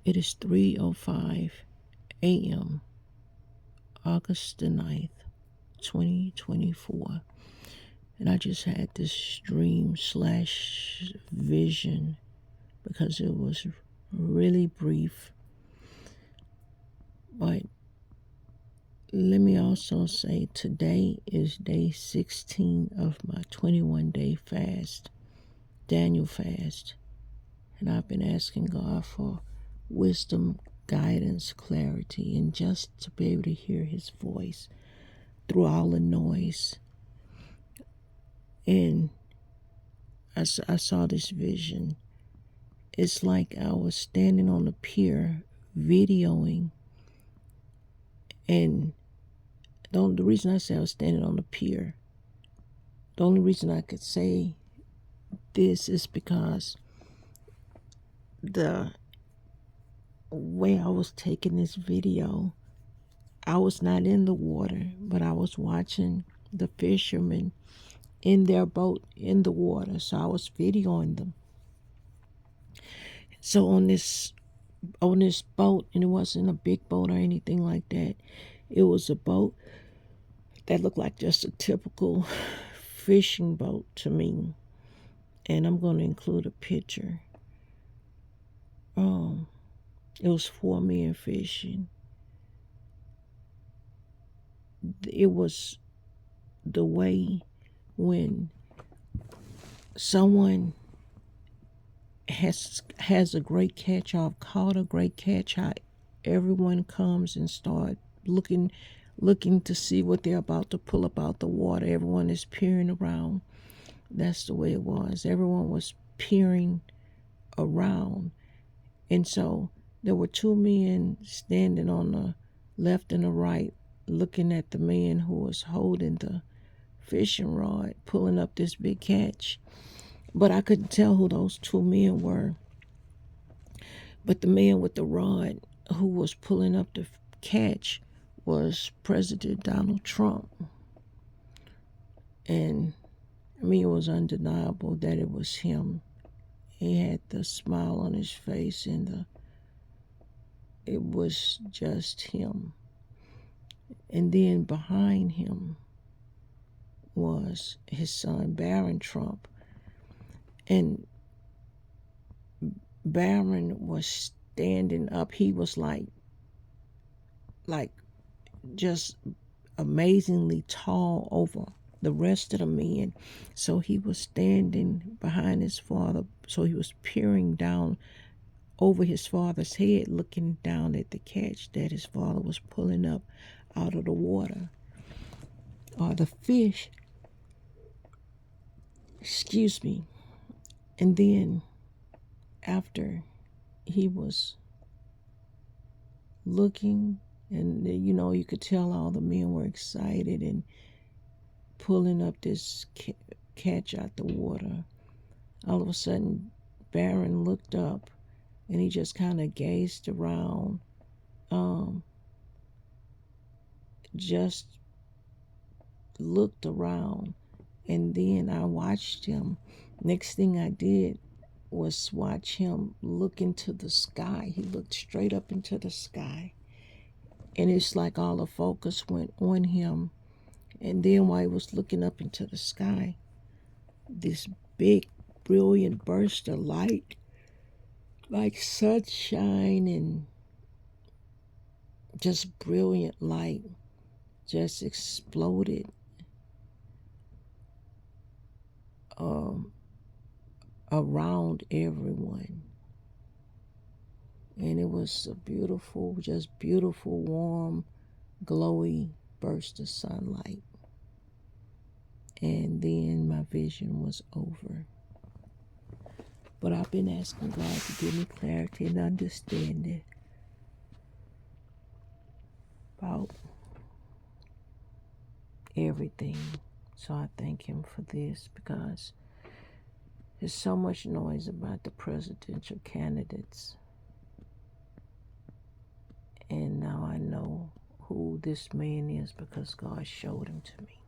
It is 3:05 a.m., August the 9th, 2024. And I just had this dream slash vision because it was really brief. But let me also say today is day 16 of my 21-day fast, Daniel fast. And I've been asking God for wisdom, guidance, clarity, and just to be able to hear his voice through all the noise. And I saw this vision. It's like I was standing on the pier videoing. And the reason I say I was standing on the pier, the only reason I could say this is because the way I was taking this video, I was not in the water, but I was watching the fishermen in their boat in the water. So I was videoing them. So on this boat, and it wasn't a big boat or anything like that. It was a boat that looked like just a typical fishing boat to me. And I'm going to include a picture. It was 4 men fishing. It was the way when someone has a great catch, or caught a great catch, how everyone comes and start looking to see what they're about to pull up out the water. Everyone is peering around. That's the way it was. Everyone was peering around. And so there were 2 men standing on the left and the right, looking at the man who was holding the fishing rod, pulling up this big catch. But I couldn't tell who those 2 men were. But the man with the rod who was pulling up the catch was President Donald Trump. And I mean, it was undeniable that it was him. He had the smile on his face, and it was just him. And then behind him was his son, Barron Trump. And Barron was standing up. He was like just amazingly tall over the rest of the men. So he was standing behind his father. So he was peering down over his father's head, looking down at the catch that his father was pulling up out of the water, or the fish. Excuse me. And then after he was looking, and you could tell all the men were excited and pulling up this catch out the water. All of a sudden, Barron looked up, and he just kind of gazed around, just looked around, and then I watched him. Next thing I did was watch him look into the sky. He looked straight up into the sky, and it's like all the focus went on him. And then while he was looking up into the sky, this big brilliant burst of light, like sunshine and just brilliant light, just exploded around everyone. And it was a beautiful, just beautiful, warm, glowy burst of sunlight. And then my vision was over. But I've been asking God to give me clarity and understanding about everything. So I thank him for this, because there's so much noise about the presidential candidates. And now I know who this man is, because God showed him to me.